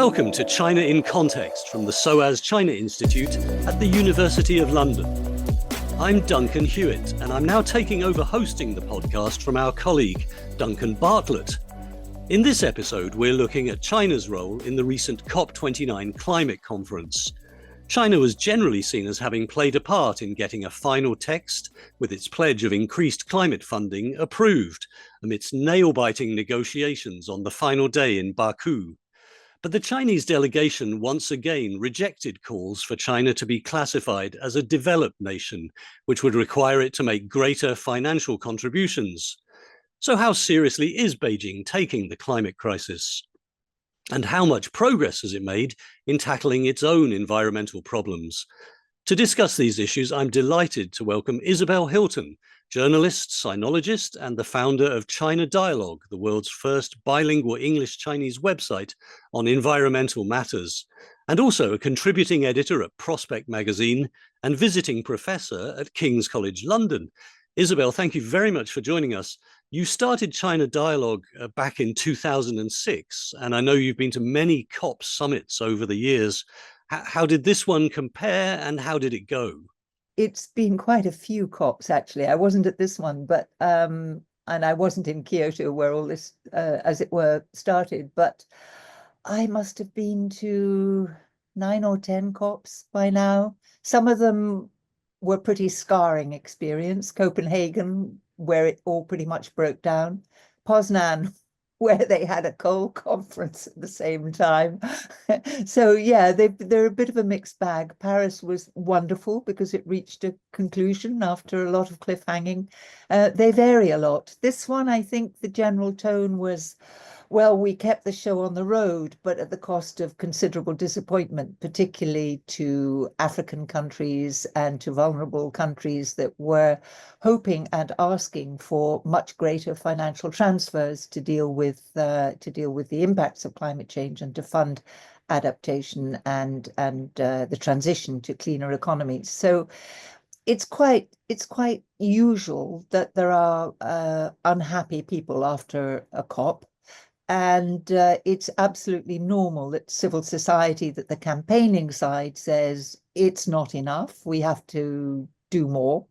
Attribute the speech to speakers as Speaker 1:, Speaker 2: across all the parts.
Speaker 1: Welcome to China in Context from the SOAS China Institute at the University of London. I'm Duncan Hewitt, and I'm now taking over hosting the podcast from our colleague, Duncan Bartlett. In this episode, we're looking at China's role in the recent COP29 climate conference. China was generally seen as having played a part in getting a final text with its pledge of increased climate funding approved amidst nail-biting negotiations on the final day in Baku. But the Chinese delegation once again rejected calls for China to be classified as a developed nation, which would require it to make greater financial contributions. So how seriously is Beijing taking the climate crisis? And how much progress has it made in tackling its own environmental problems? To discuss these issues, I'm delighted to welcome Isabel Hilton, journalist, sinologist, and the founder of China Dialogue, the world's first bilingual English-Chinese website on environmental matters, and also a contributing editor at Prospect magazine and visiting professor at King's College London. Isabel, thank you very much for joining us. You started China Dialogue back in 2006, and I know you've been to many COP summits over the years. How did this one compare, and how did it go?
Speaker 2: It's been quite a few COPs, actually. I wasn't at this one, but and I wasn't in Kyoto where all this, as it were, started. But I must have been to 9 or 10 COPs by now. Some of them were pretty scarring experience. Copenhagen, where it all pretty much broke down. Poznan, where they had a coal conference at the same time. So yeah, they're a bit of a mixed bag. Paris was wonderful because it reached a conclusion after a lot of cliffhanging. They vary a lot. This one, I think the general tone was, well, we kept the show on the road, but at the cost of considerable disappointment, particularly to African countries and to vulnerable countries that were hoping and asking for much greater financial transfers to deal with the impacts of climate change and to fund adaptation and the transition to cleaner economies. So it's quite usual that there are unhappy people after a COP. And it's absolutely normal that civil society, that the campaigning side says it's not enough, we have to do more.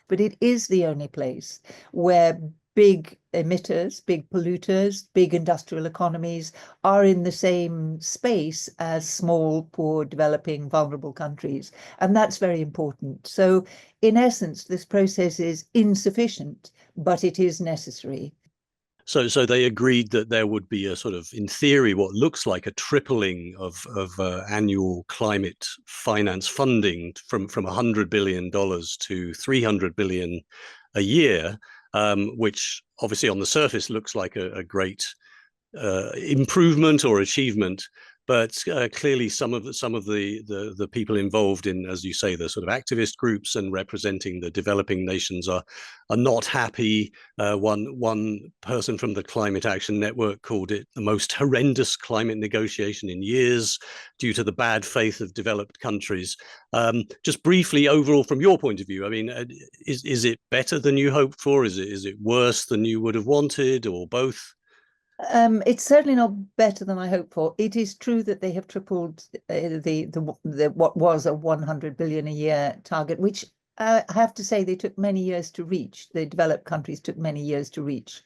Speaker 2: But it is the only place where big emitters, big polluters, big industrial economies are in the same space as small, poor, developing, vulnerable countries. And that's very important. So in essence, this process is insufficient, but it is necessary.
Speaker 1: So they agreed that there would be a sort of, in theory, what looks like a tripling of annual climate finance funding from $100 billion to $300 billion a year, which obviously on the surface looks like a great improvement or achievement. But clearly, some of the people involved in, as you say, the sort of activist groups and representing the developing nations are not happy. One person from the Climate Action Network called it the most horrendous climate negotiation in years due to the bad faith of developed countries. Just briefly, overall, from your point of view, I mean, is it better than you hoped for? Is it worse than you would have wanted, or both?
Speaker 2: It's certainly not better than I hoped for. It is true that they have tripled the what was a 100 billion a year target, which I have to say they took many years to reach. The developed countries took many years to reach,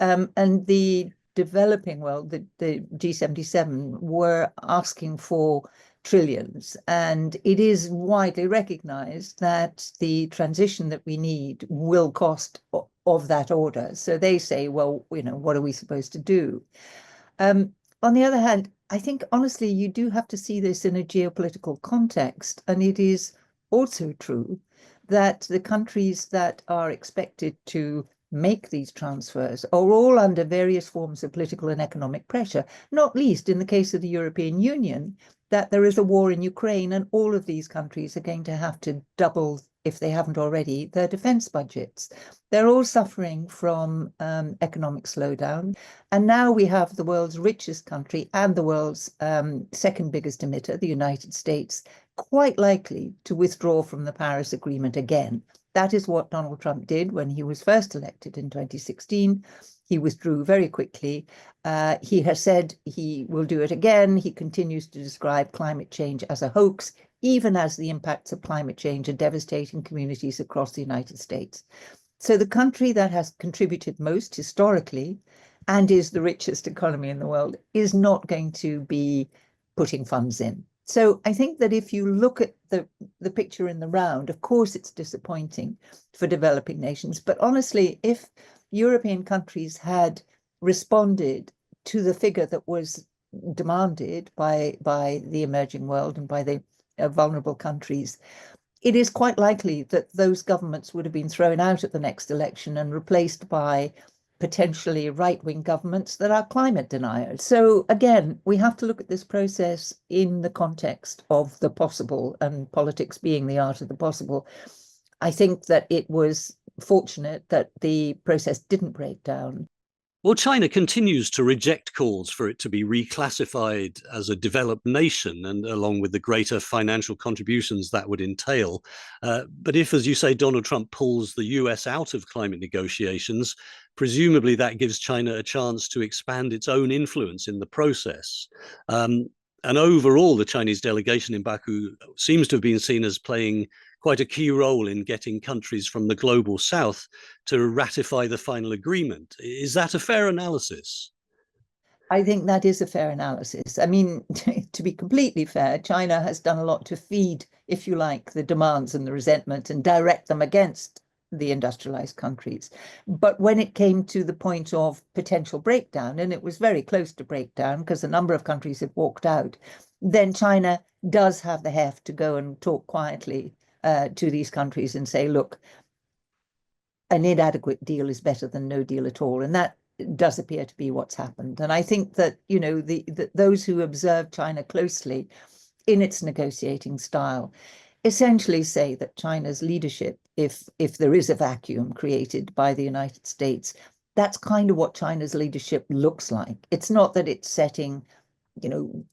Speaker 2: and the developing world, the G77, were asking for trillions, and it is widely recognized that the transition that we need will cost of that order. So they say, well, what are we supposed to do? On the other hand, I think, honestly, you do have to see this in a geopolitical context. And it is also true that the countries that are expected to make these transfers are all under various forms of political and economic pressure, not least in the case of the European Union, that there is a war in Ukraine, and all of these countries are going to have to double, if they haven't already, their defense budgets. They're all suffering from economic slowdown. And now we have the world's richest country and the world's second biggest emitter, the United States, quite likely to withdraw from the Paris Agreement again. That is what Donald Trump did when he was first elected in 2016. He withdrew very quickly. He has said he will do it again. He continues to describe climate change as a hoax, even as the impacts of climate change are devastating communities across the United States. So the country that has contributed most historically and is the richest economy in the world is not going to be putting funds in. So I think that if you look at the picture in the round, of course, it's disappointing for developing nations. But honestly, if European countries had responded to the figure that was demanded by the emerging world and by the vulnerable countries, it is quite likely that those governments would have been thrown out at the next election and replaced by potentially right-wing governments that are climate deniers. So again, we have to look at this process in the context of the possible, and politics being the art of the possible. I think that it was fortunate that the process didn't break down.
Speaker 1: Well, China continues to reject calls for it to be reclassified as a developed nation, and along with the greater financial contributions that would entail. But if, as you say, Donald Trump pulls the US out of climate negotiations, presumably that gives China a chance to expand its own influence in the process. And overall, the Chinese delegation in Baku seems to have been seen as playing quite a key role in getting countries from the global south to ratify the final agreement. Is that a fair analysis?
Speaker 2: I think that is a fair analysis. I mean, to be completely fair, China has done a lot to feed, if you like, the demands and the resentment and direct them against the industrialized countries. But when it came to the point of potential breakdown, and it was very close to breakdown because a number of countries had walked out, then China does have the heft to go and talk quietly to these countries and say, look, an inadequate deal is better than no deal at all. And that does appear to be what's happened. And I think that, you know, those who observe China closely in its negotiating style essentially say that China's leadership, if there is a vacuum created by the United States, that's kind of what China's leadership looks like. It's not that it's setting, you know,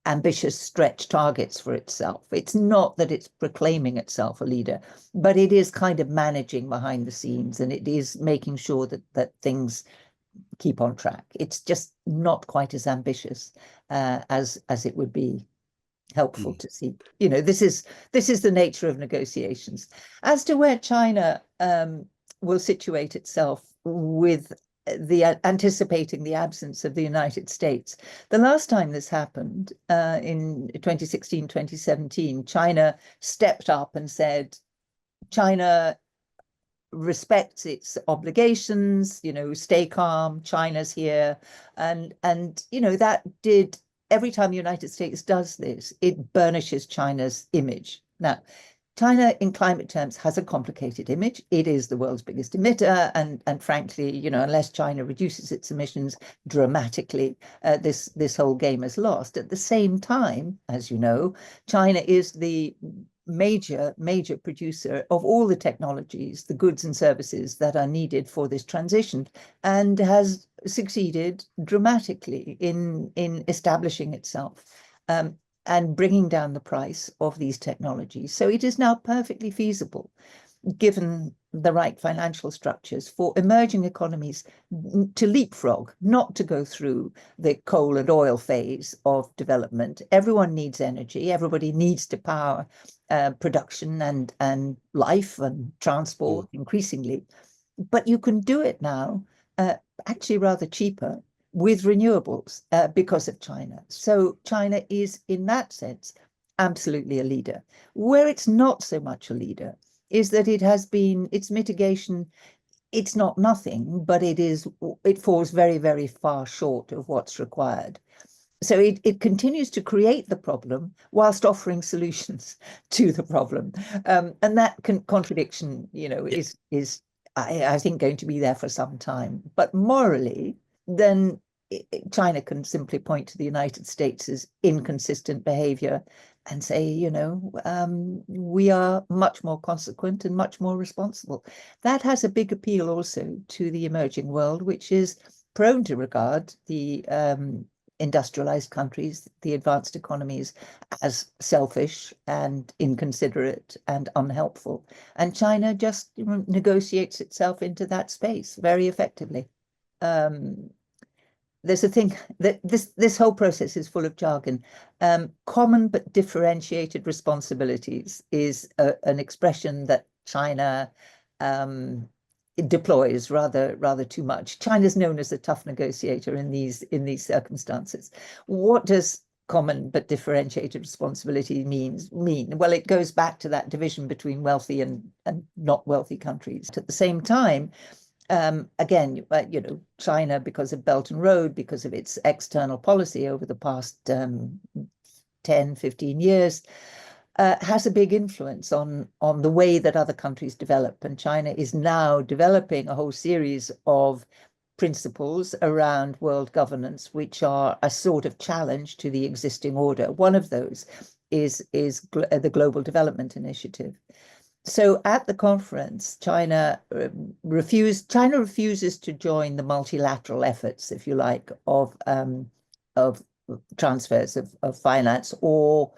Speaker 2: ambitious stretch targets for itself. It's not that it's proclaiming itself a leader, but it is kind of managing behind the scenes, and it is making sure that things keep on track. It's just not quite as ambitious as it would be helpful to see. You know, this is the nature of negotiations. As to where China will situate itself with anticipating the absence of the United States. The last time this happened in 2016, 2017, China stepped up and said, China respects its obligations, you know, stay calm, China's here. And you know, that did, every time the United States does this, it burnishes China's image. Now, China, in climate terms, has a complicated image. It is the world's biggest emitter, and frankly, you know, unless China reduces its emissions dramatically, this whole game is lost. At the same time, as you know, China is the major producer of all the technologies, the goods and services that are needed for this transition, and has succeeded dramatically in establishing itself. And bringing down the price of these technologies. So it is now perfectly feasible, given the right financial structures, for emerging economies to leapfrog, not to go through the coal and oil phase of development. Everyone needs energy. Everybody needs to power production and life and transport increasingly. But you can do it now, actually rather cheaper, with renewables because of China. So China is, in that sense, absolutely a leader. Where it's not so much a leader is that it has been, its mitigation, it's not nothing, but it falls very, very far short of what's required. So it continues to create the problem whilst offering solutions to the problem. And that contradiction, you know, is I think going to be there for some time. But morally, then China can simply point to the United States' inconsistent behavior and say, you know, we are much more consequent and much more responsible. That has a big appeal also to the emerging world, which is prone to regard the industrialized countries, the advanced economies, as selfish and inconsiderate and unhelpful. And China just negotiates itself into that space very effectively. There's a thing that this whole process is full of jargon. Common but differentiated responsibilities is an expression that China it deploys rather too much. China's known as a tough negotiator in these circumstances. What does common but differentiated responsibility mean? Well, it goes back to that division between wealthy and not wealthy countries. At the same time, again, China, because of Belt and Road, because of its external policy over the past 10, 15 years, has a big influence on the way that other countries develop. And China is now developing a whole series of principles around world governance, which are a sort of challenge to the existing order. One of those is the Global Development Initiative. So at the conference, China refuses to join the multilateral efforts, if you like, of transfers of finance, or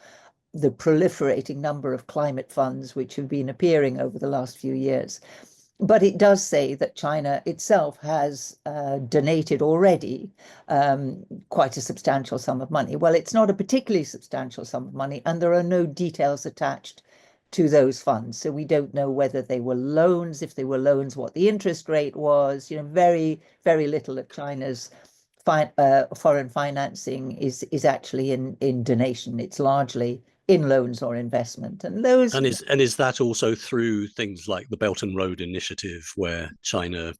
Speaker 2: the proliferating number of climate funds which have been appearing over the last few years. But it does say that China itself has donated already quite a substantial sum of money. Well, it's not a particularly substantial sum of money, and there are no details attached to those funds. So we don't know whether they were loans, if they were loans, what the interest rate was. Very, very little of China's foreign financing is actually in donation. It's largely in loans or investment. And
Speaker 1: is that also through things like the Belt and Road Initiative, where China,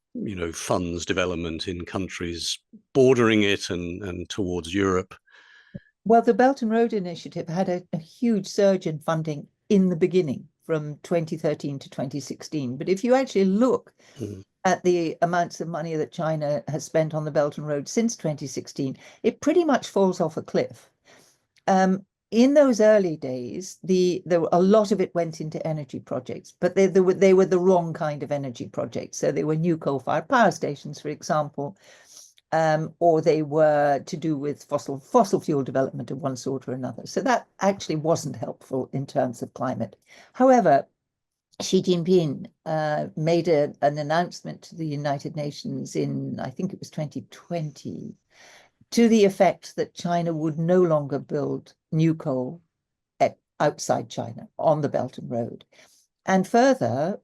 Speaker 1: funds development in countries bordering it and towards Europe?
Speaker 2: Well, the Belt and Road Initiative had a huge surge in funding in the beginning from 2013 to 2016. But if you actually look at the amounts of money that China has spent on the Belt and Road since 2016, it pretty much falls off a cliff. In those early days, a lot of it went into energy projects, but they were the wrong kind of energy projects. So they were new coal-fired power stations, for example, or they were to do with fossil fuel development of one sort or another. So that actually wasn't helpful in terms of climate. However, Xi Jinping made an announcement to the United Nations in, I think it was 2020, to the effect that China would no longer build new coal outside China on the Belt and Road. And further,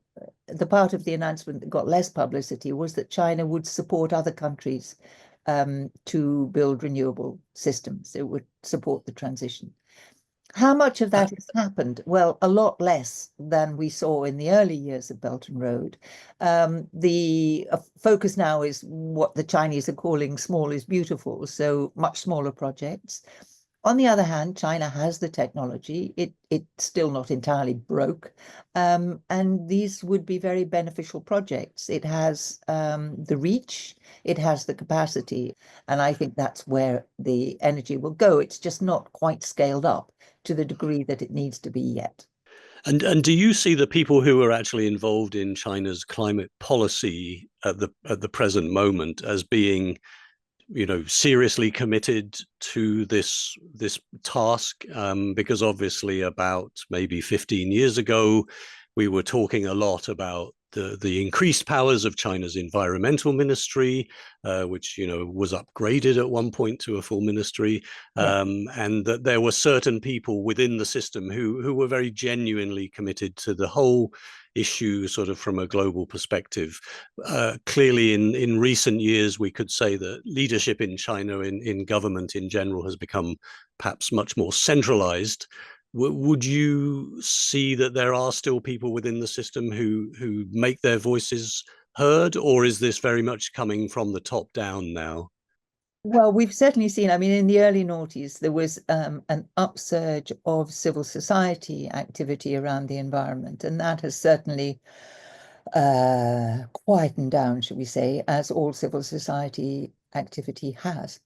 Speaker 2: the part of the announcement that got less publicity was that China would support other countries to build renewable systems. It would support the transition. How much of that has happened? Well, a lot less than we saw in the early years of Belt and Road. The focus now is what the Chinese are calling small is beautiful, so much smaller projects. On the other hand, China has the technology. It's still not entirely broke. And these would be very beneficial projects. It has the reach, it has the capacity. And I think that's where the energy will go. It's just not quite scaled up to the degree that it needs to be yet.
Speaker 1: And do you see the people who are actually involved in China's climate policy at the present moment as being, seriously committed to this task? Because obviously about maybe 15 years ago, we were talking a lot about the increased powers of China's environmental ministry, which was upgraded at one point to a full ministry, and that there were certain people within the system who were very genuinely committed to the whole issue, sort of from a global perspective. Clearly, in recent years, we could say that leadership in China, in government in general, has become perhaps much more centralized. Would you see that there are still people within the system who make their voices heard, or is this very much coming from the top down now?
Speaker 2: Well, we've certainly seen, in the early noughties, there was an upsurge of civil society activity around the environment, and that has certainly quietened down, should we say, as all civil society activity has.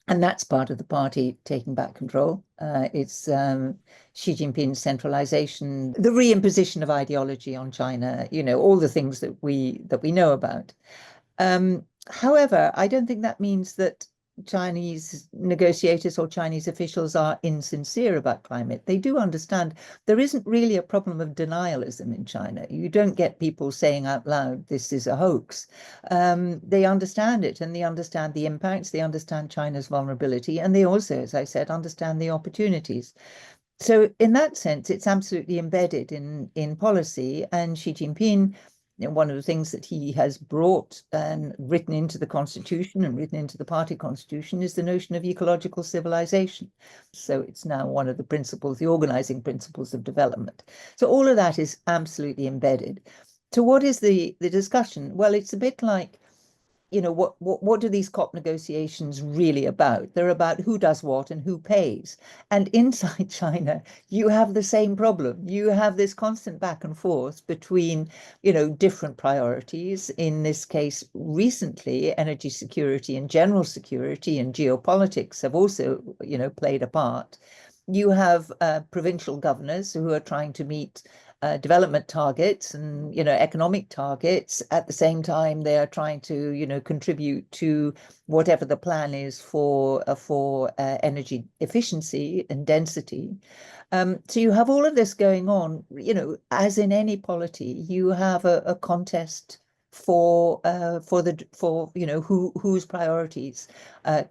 Speaker 2: And that's part of the party taking back control. It's Xi Jinping's centralization, the reimposition of ideology on China, all the things that we know about. However, I don't think that means that Chinese negotiators or Chinese officials are insincere about climate. They do understand there isn't really a problem of denialism in China. You don't get people saying out loud, this is a hoax. They understand it, and they understand the impacts, they understand China's vulnerability, and they also, as I said, understand the opportunities. So in that sense, it's absolutely embedded in policy, and Xi Jinping, one of the things that he has brought and written into the constitution and written into the party constitution is the notion of ecological civilization. So it's now one of the principles, the organizing principles of development. So all of that is absolutely embedded. So what is the discussion? Well, it's a bit like, what are these COP negotiations really about? They're about who does what and who pays. And inside China, you have the same problem. You have this constant back and forth between, different priorities. In this case, recently, energy security and general security and geopolitics have also, played a part. You have provincial governors who are trying to meet development targets and economic targets. At the same time, they are trying to contribute to whatever the plan is for energy efficiency and density. So you have all of this going on. As in any polity, you have a contest for whose priorities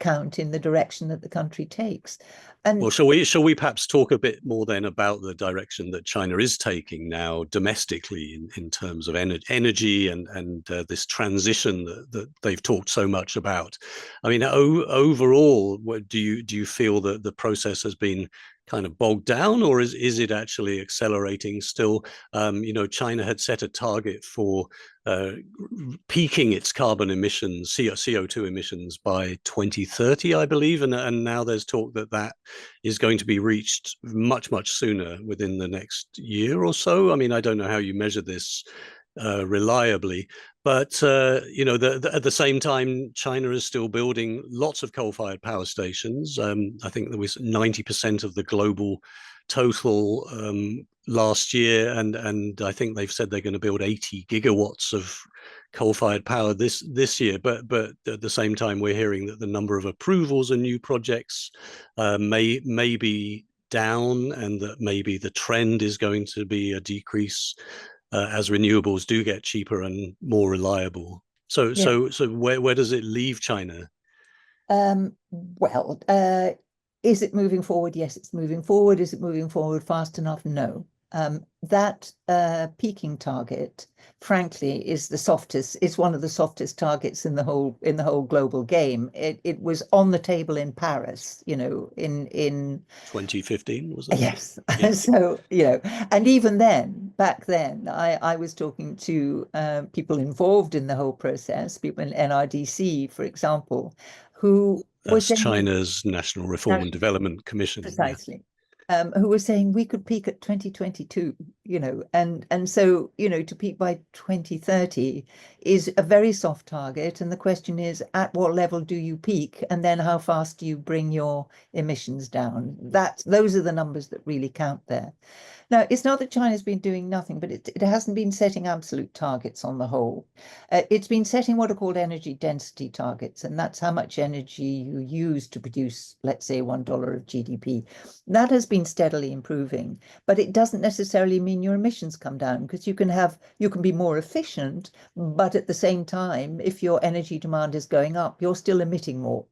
Speaker 2: count in the direction that the country takes. And
Speaker 1: well, shall we perhaps talk a bit more then about the direction that China is taking now domestically in terms of energy and this transition that they've talked so much about? I mean, overall, do you feel that the process has been kind of bogged down, or is it actually accelerating still? China had set a target for peaking its carbon emissions, CO2 emissions by 2030, I believe, and now there's talk that is going to be reached much sooner, within the next year or so. I mean, I don't know how you measure this reliably, but at the same time, China is still building lots of coal-fired power stations. I think there was 90% of the global total last year, and I think they've said they're going to build 80 gigawatts of coal-fired power this year. But at the same time, we're hearing that the number of approvals and new projects may be down, and that maybe the trend is going to be a decrease as renewables do get cheaper and more reliable. So where does it leave China?
Speaker 2: Is it moving forward? Yes, it's moving forward. Is it moving forward fast enough? No. That peaking target, frankly, is the softest. It's one of the softest targets in the whole global game. It was on the table in Paris, in
Speaker 1: 2015, was it?
Speaker 2: Yes. Yeah. So and even then, back then, I was talking to people involved in the whole process, people in NRDC, for example, who
Speaker 1: was China's National Reform and Development Commission.
Speaker 2: Precisely. Yeah. Who were saying we could peak at 2022, and so, to peak by 2030 is a very soft target. And the question is, at what level do you peak? And then how fast do you bring your emissions down? Those are the numbers that really count there. Now, it's not that China's been doing nothing, but it hasn't been setting absolute targets on the whole. It's been setting what are called energy density targets, and that's how much energy you use to produce, let's say, $1 of GDP. That has been steadily improving, but it doesn't necessarily mean your emissions come down, because you can be more efficient, but at the same time, if your energy demand is going up, you're still emitting more.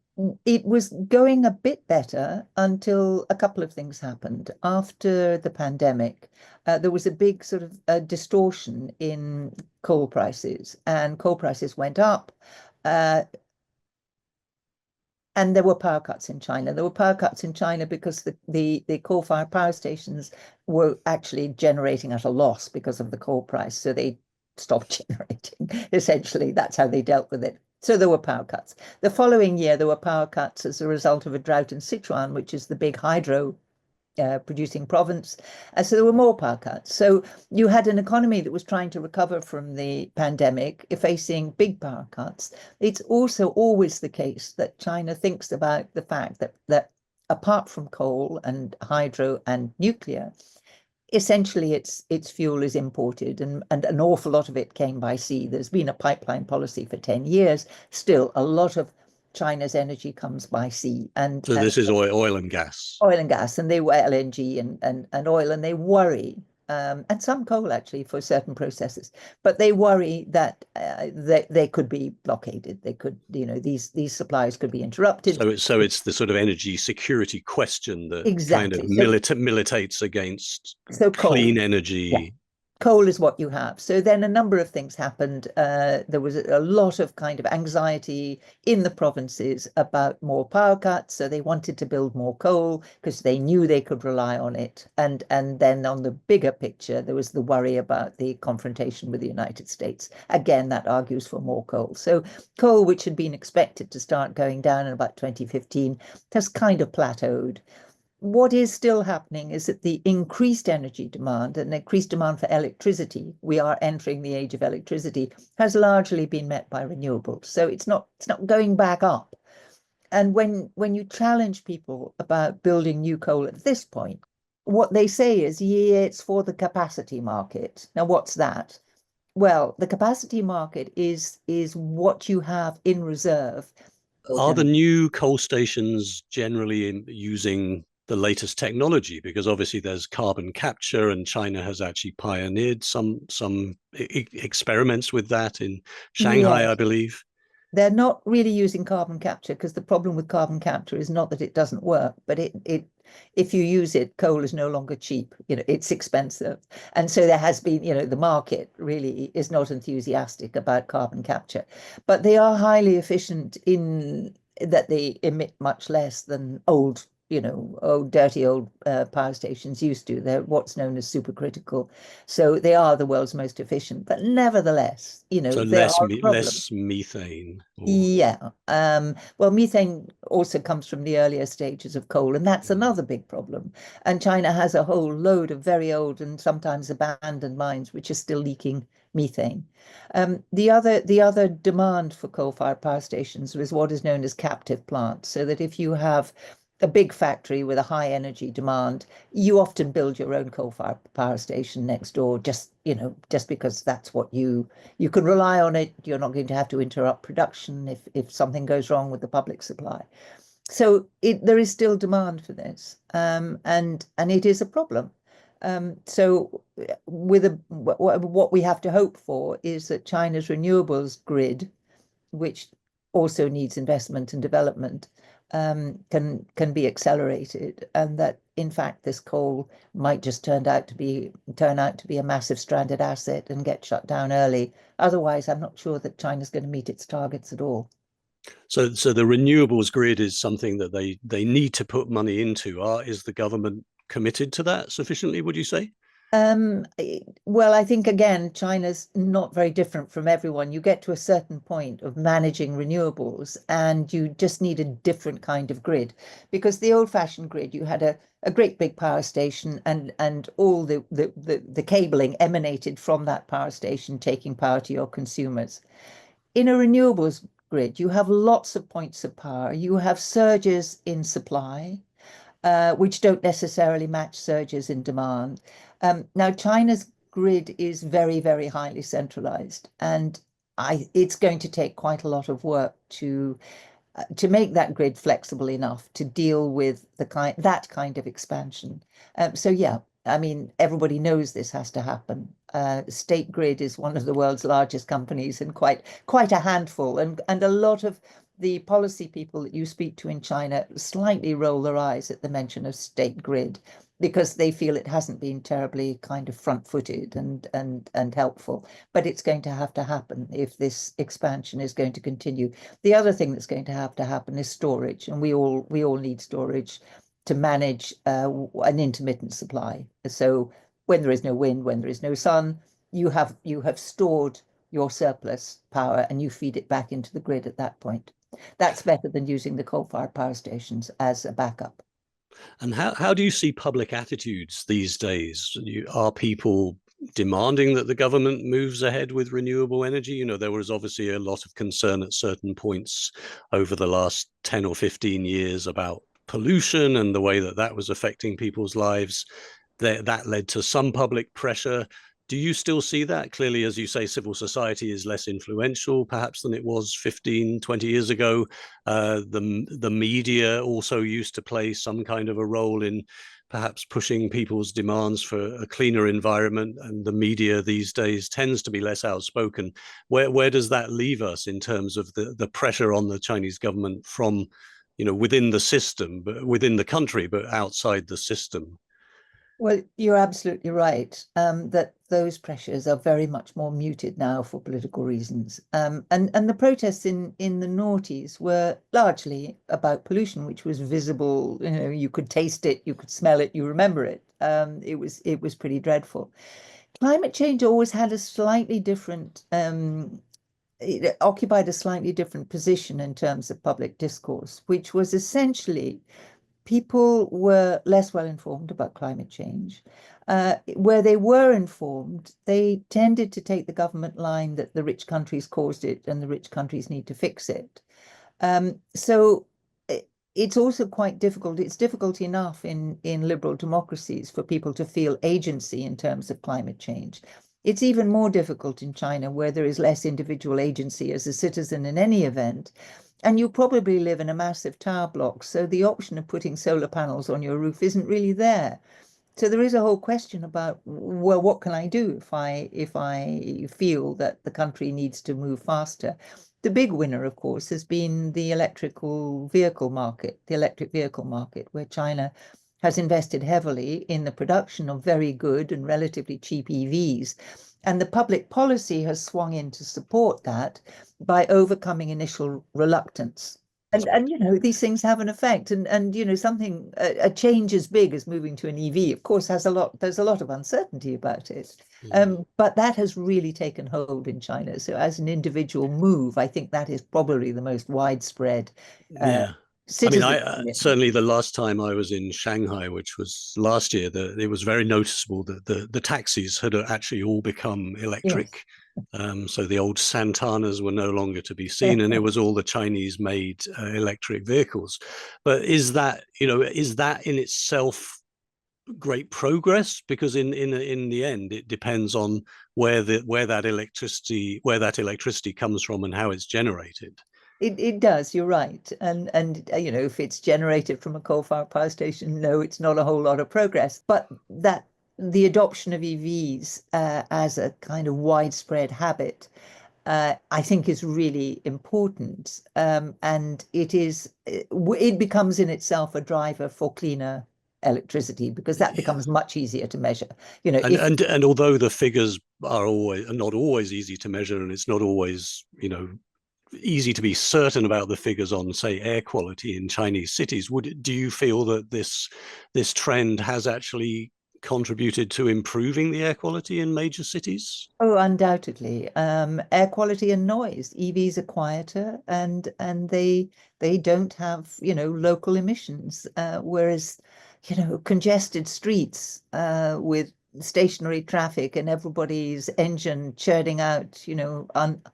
Speaker 2: It was going a bit better until a couple of things happened. After the pandemic, there was a big sort of distortion in coal prices, and coal prices went up. And there were power cuts in China. There were power cuts in China because the coal-fired power stations were actually generating at a loss because of the coal price. So they stopped generating. Essentially, that's how they dealt with it. So there were power cuts. The following year, there were power cuts as a result of a drought in Sichuan, which is the big hydro producing province. So there were more power cuts. So you had an economy that was trying to recover from the pandemic, facing big power cuts. It's also always the case that China thinks about the fact that apart from coal and hydro and nuclear, essentially its fuel is imported, and an awful lot of it came by sea. There's been a pipeline policy for 10 years. Still, a lot of China's energy comes by sea, and
Speaker 1: So this is oil and gas.
Speaker 2: oil and gas, and they were LNG and oil, and they worry, and some coal actually for certain processes, but they worry that they could be blockaded. They could, these supplies could be interrupted.
Speaker 1: So it's the sort of energy security question that
Speaker 2: Exactly.
Speaker 1: kind of militates against clean energy.
Speaker 2: Yeah. Coal is what you have. So then a number of things happened. There was a lot of kind of anxiety in the provinces about more power cuts. So they wanted to build more coal because they knew they could rely on it. And then on the bigger picture, there was the worry about the confrontation with the United States. Again, that argues for more coal. So coal, which had been expected to start going down in about 2015, has kind of plateaued. What is still happening is that the increased energy demand and increased demand for electricity, we are entering the age of electricity, has largely been met by renewables. So it's not going back up. And when you challenge people about building new coal at this point, what they say is, yeah, it's for the capacity market. Now, what's that? Well, the capacity market is what you have in reserve.
Speaker 1: Are the new coal stations generally using the latest technology? Because obviously there's carbon capture, and China has actually pioneered some experiments with that in Shanghai, yes. I believe.
Speaker 2: They're not really using carbon capture, because the problem with carbon capture is not that it doesn't work, but if you use it, coal is no longer cheap. It's expensive. And so there has been, the market really is not enthusiastic about carbon capture. But they are highly efficient in that they emit much less than dirty old power stations used to. They're what's known as supercritical. So they are the world's most efficient. But nevertheless,
Speaker 1: so less methane.
Speaker 2: Yeah. Well, methane also comes from the earlier stages of coal, and that's another big problem. And China has a whole load of very old and sometimes abandoned mines which are still leaking methane. The other demand for coal-fired power stations was what is known as captive plants, so that if you have a big factory with a high energy demand, you often build your own coal-fired power station next door, just because that's what you can rely on it. You're not going to have to interrupt production if something goes wrong with the public supply. So there is still demand for this, and it is a problem. So what we have to hope for is that China's renewables grid, which also needs investment and development, can be accelerated, and that in fact this coal might just turn out to be a massive stranded asset and get shut down early. Otherwise, I'm not sure that China's going to meet its targets at all.
Speaker 1: So the renewables grid is something that they need to put money into. Is the government committed to that sufficiently, would you say?
Speaker 2: Well, I think, again, China's not very different from everyone. You get to a certain point of managing renewables and you just need a different kind of grid, because the old-fashioned grid, you had a great big power station and all the cabling emanated from that power station, taking power to your consumers. In a renewables grid, you have lots of points of power. You have surges in supply, which don't necessarily match surges in demand. Now, China's grid is very, very highly centralized, and it's going to take quite a lot of work to make that grid flexible enough to deal with that kind of expansion. So yeah, I mean, everybody knows this has to happen. State Grid is one of the world's largest companies and quite a handful, and a lot of the policy people that you speak to in China slightly roll their eyes at the mention of State Grid, because they feel it hasn't been terribly kind of front-footed and helpful. But it's going to have to happen if this expansion is going to continue. The other thing that's going to have to happen is storage, and we all need storage to manage an intermittent supply. So when there is no wind, when there is no sun, you have stored your surplus power and you feed it back into the grid at that point. That's better than using the coal-fired power stations as a backup.
Speaker 1: And how do you see public attitudes these days? Are people demanding that the government moves ahead with renewable energy? There was obviously a lot of concern at certain points over the last 10 or 15 years about pollution and the way that was affecting people's lives. That led to some public pressure Do you still see that? Clearly, as you say, civil society is less influential perhaps than it was 15, 20 years ago. The media also used to play some kind of a role in perhaps pushing people's demands for a cleaner environment, and the media these days tends to be less outspoken. Where does that leave us in terms of the pressure on the Chinese government from, within the system, but within the country, but outside the system?
Speaker 2: Well, you're absolutely right, that those pressures are very much more muted now for political reasons. And the protests in the noughties were largely about pollution, which was visible. You could taste it, you could smell it, you remember it. It was pretty dreadful. Climate change always had a slightly different, it occupied a slightly different position in terms of public discourse, which was essentially people were less well informed about climate change. Where they were informed, they tended to take the government line that the rich countries caused it and the rich countries need to fix it. So it's also quite difficult. It's difficult enough in liberal democracies for people to feel agency in terms of climate change. It's even more difficult in China, where there is less individual agency as a citizen in any event. And you probably live in a massive tower block, so the option of putting solar panels on your roof isn't really there. So there is a whole question about, well, what can I do if I feel that the country needs to move faster? The big winner, of course, has been the electric vehicle market, where China has invested heavily in the production of very good and relatively cheap EVs. And the public policy has swung in to support that by overcoming initial reluctance. And these things have an effect. And a change as big as moving to an EV, of course, there's a lot of uncertainty about it. But that has really taken hold in China. So as an individual move, I think that is probably the most widespread.
Speaker 1: Certainly the last time I was in Shanghai, which was last year, it was very noticeable that the taxis had actually all become electric. Yes. So the old Santanas were no longer to be seen, and it was all the Chinese-made electric vehicles. But is that in itself great progress? Because in the end, it depends on where that electricity comes from and how it's generated.
Speaker 2: It does, you're right. And if it's generated from a coal-fired power station, no, it's not a whole lot of progress. But that the adoption of EVs as a kind of widespread habit, I think, is really important. And it becomes in itself a driver for cleaner electricity, because that becomes much easier to measure.
Speaker 1: And although the figures are not always easy to measure, and it's not always easy to be certain about the figures on, say, air quality in Chinese cities, do you feel that this trend has actually contributed to improving the air quality in major cities?
Speaker 2: Oh, undoubtedly. Air quality and noise. EVs are quieter, and they don't have local emissions, whereas congested streets with stationary traffic and everybody's engine churning out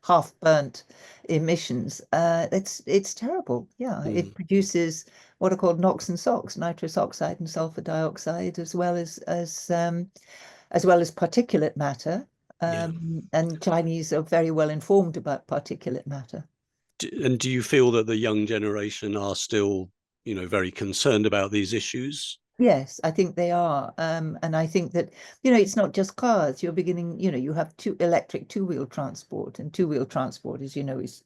Speaker 2: half burnt emissions, it's terrible. It produces what are called NOx and SOx, nitrous oxide and sulfur dioxide, as well as particulate matter. And Chinese are very well informed about particulate matter.
Speaker 1: And do you feel that the young generation are still very concerned about these issues?
Speaker 2: Yes, I think they are. And I think that, it's not just cars. You're beginning, you have electric two-wheel transport, and two-wheel transport, as you know, is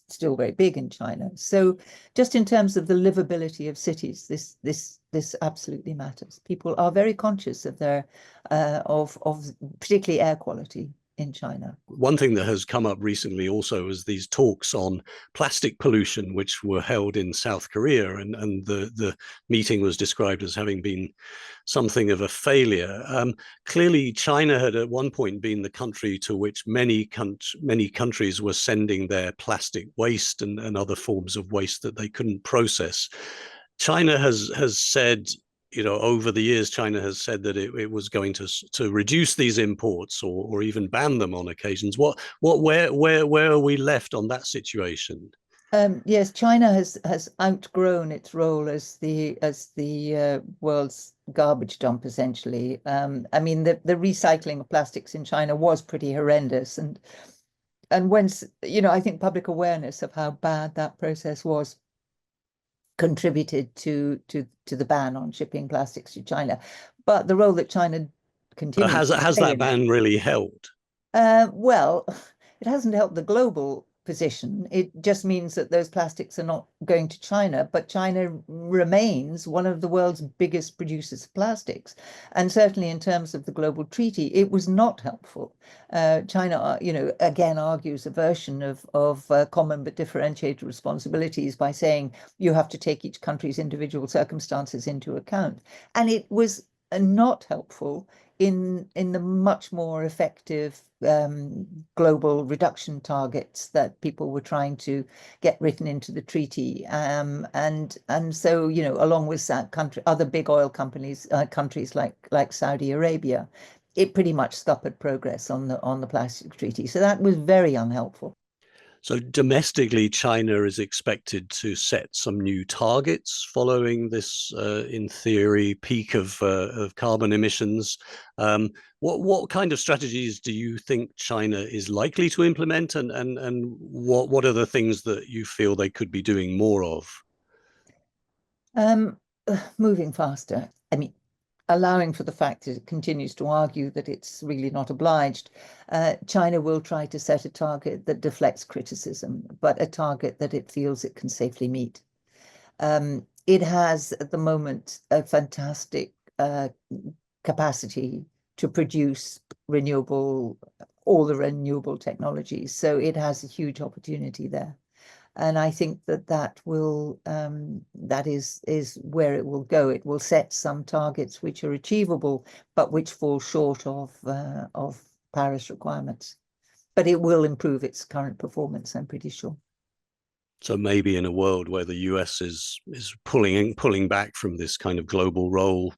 Speaker 2: still very big in China. So just in terms of the livability of cities, this absolutely matters. People are very conscious of their of particularly air quality in China.
Speaker 1: One thing that has come up recently also is these talks on plastic pollution, which were held in South Korea, and the meeting was described as having been something of a failure. Clearly, China had at one point been the country to which many countries were sending their plastic waste and other forms of waste that they couldn't process. China has said, over the years, China has said that it was going to reduce these imports or even ban them on occasions. Where are we left on that situation?
Speaker 2: Yes, China has outgrown its role as the world's garbage dump, essentially. I mean, the recycling of plastics in China was pretty horrendous, and when I think public awareness of how bad that process was contributed to the ban on shipping plastics to China. But the role that China continues to
Speaker 1: Has
Speaker 2: play
Speaker 1: that
Speaker 2: in it,
Speaker 1: ban really helped?
Speaker 2: well, it hasn't helped the global position. It just means that those plastics are not going to China, but China remains one of the world's biggest producers of plastics. And certainly in terms of the global treaty, it was not helpful. China, again argues a version of common but differentiated responsibilities by saying you have to take each country's individual circumstances into account. And it was not helpful in the much more effective global reduction targets that people were trying to get written into the treaty, and so along with that other big oil companies, countries like Saudi Arabia, it pretty much scuppered progress on the plastic treaty. So that was very unhelpful.
Speaker 1: So domestically, China is expected to set some new targets following this, in theory, peak of carbon emissions. What kind of strategies do you think China is likely to implement, and what are the things that you feel they could be doing more of?
Speaker 2: Moving faster. I mean, allowing for the fact that it continues to argue that it's really not obliged, China will try to set a target that deflects criticism, but a target that it feels it can safely meet. It has, at the moment, a fantastic capacity to produce all the renewable technologies. So it has a huge opportunity there. And I think that is where it will go. It will set some targets which are achievable, but which fall short of Paris requirements. But it will improve its current performance, I'm pretty sure.
Speaker 1: So maybe in a world where the US is pulling back from this kind of global role,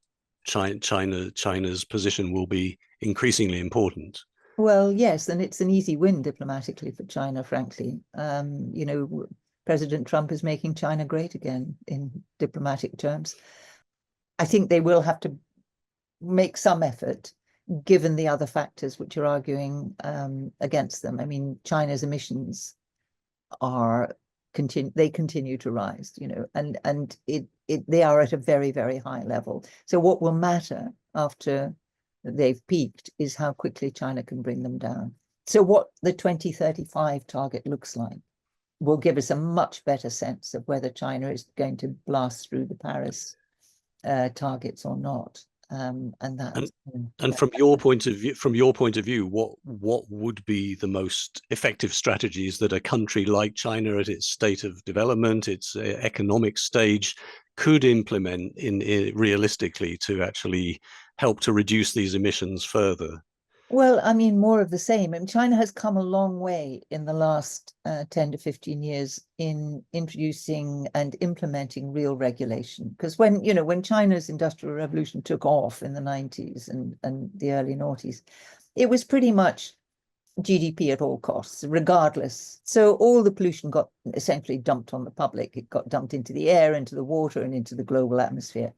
Speaker 1: China's position will be increasingly important.
Speaker 2: Well, yes, and it's an easy win diplomatically for China, frankly. President Trump is making China great again in diplomatic terms. I think they will have to make some effort, given the other factors which are arguing against them. I mean, China's emissions continue to rise, and they are at a very, very high level. So what will matter after they've peaked is how quickly China can bring them down. So what the 2035 target looks like will give us a much better sense of whether China is going to blast through the Paris targets or not. And
Speaker 1: from your point of view, what would be the most effective strategies that a country like China, at its state of development, its economic stage, could implement realistically to actually help to reduce these emissions further?
Speaker 2: Well, I mean, more of the same. I mean, China has come a long way in the last 10 to 15 years in introducing and implementing real regulation. Because when China's industrial revolution took off in the 90s and the early noughties, it was pretty much GDP at all costs, regardless. So all the pollution got essentially dumped on the public. It got dumped into the air, into the water, and into the global atmosphere.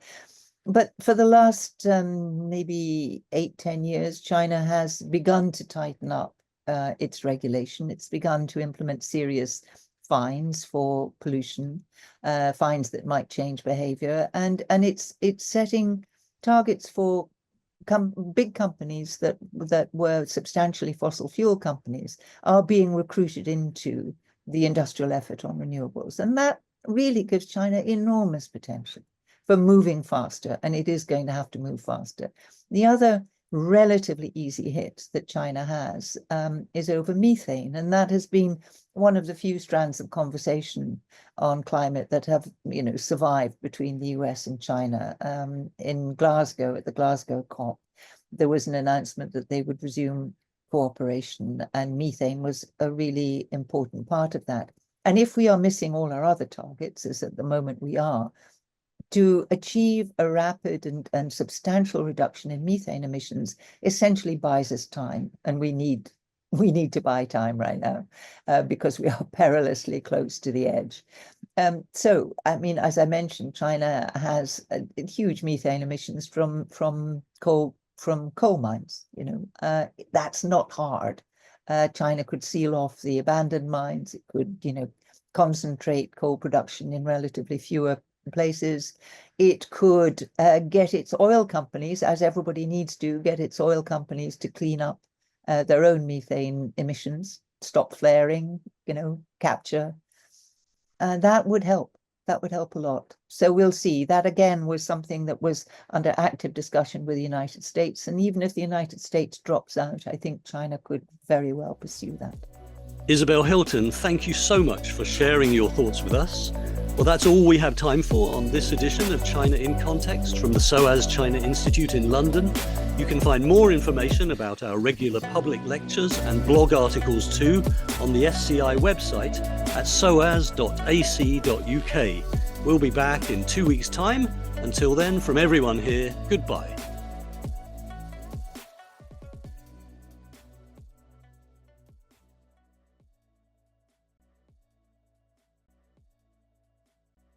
Speaker 2: But for the last maybe 8-10 years, China has begun to tighten up its regulation. It's begun to implement serious fines for pollution, fines that might change behavior, and it's setting targets for big companies that were substantially fossil fuel companies are being recruited into the industrial effort on renewables, and that really gives China enormous potential for moving faster, and it is going to have to move faster. The other relatively easy hit that China has is over methane, and that has been one of the few strands of conversation on climate that have survived between the US and China. In Glasgow, at the Glasgow COP, there was an announcement that they would resume cooperation, and methane was a really important part of that. And if we are missing all our other targets, as at the moment we are, to achieve a rapid and substantial reduction in methane emissions essentially buys us time, and we need we need to buy time right now because we are perilously close to the edge. So, I mean, as I mentioned, China has huge methane emissions from coal mines. That's not hard. China could seal off the abandoned mines. It could, concentrate coal production in relatively fewer places. It could get its oil companies, as everybody needs to, get its oil companies to clean up their own methane emissions, stop flaring, capture. That would help. That would help a lot. So we'll see. That again was something that was under active discussion with the United States. And even if the United States drops out, I think China could very well pursue that.
Speaker 1: Isabel Hilton, thank you so much for sharing your thoughts with us. Well, that's all we have time for on this edition of China in Context from the SOAS China Institute in London. You can find more information about our regular public lectures and blog articles too on the SCI website at soas.ac.uk. We'll be back in 2 weeks' time. Until then, from everyone here, goodbye.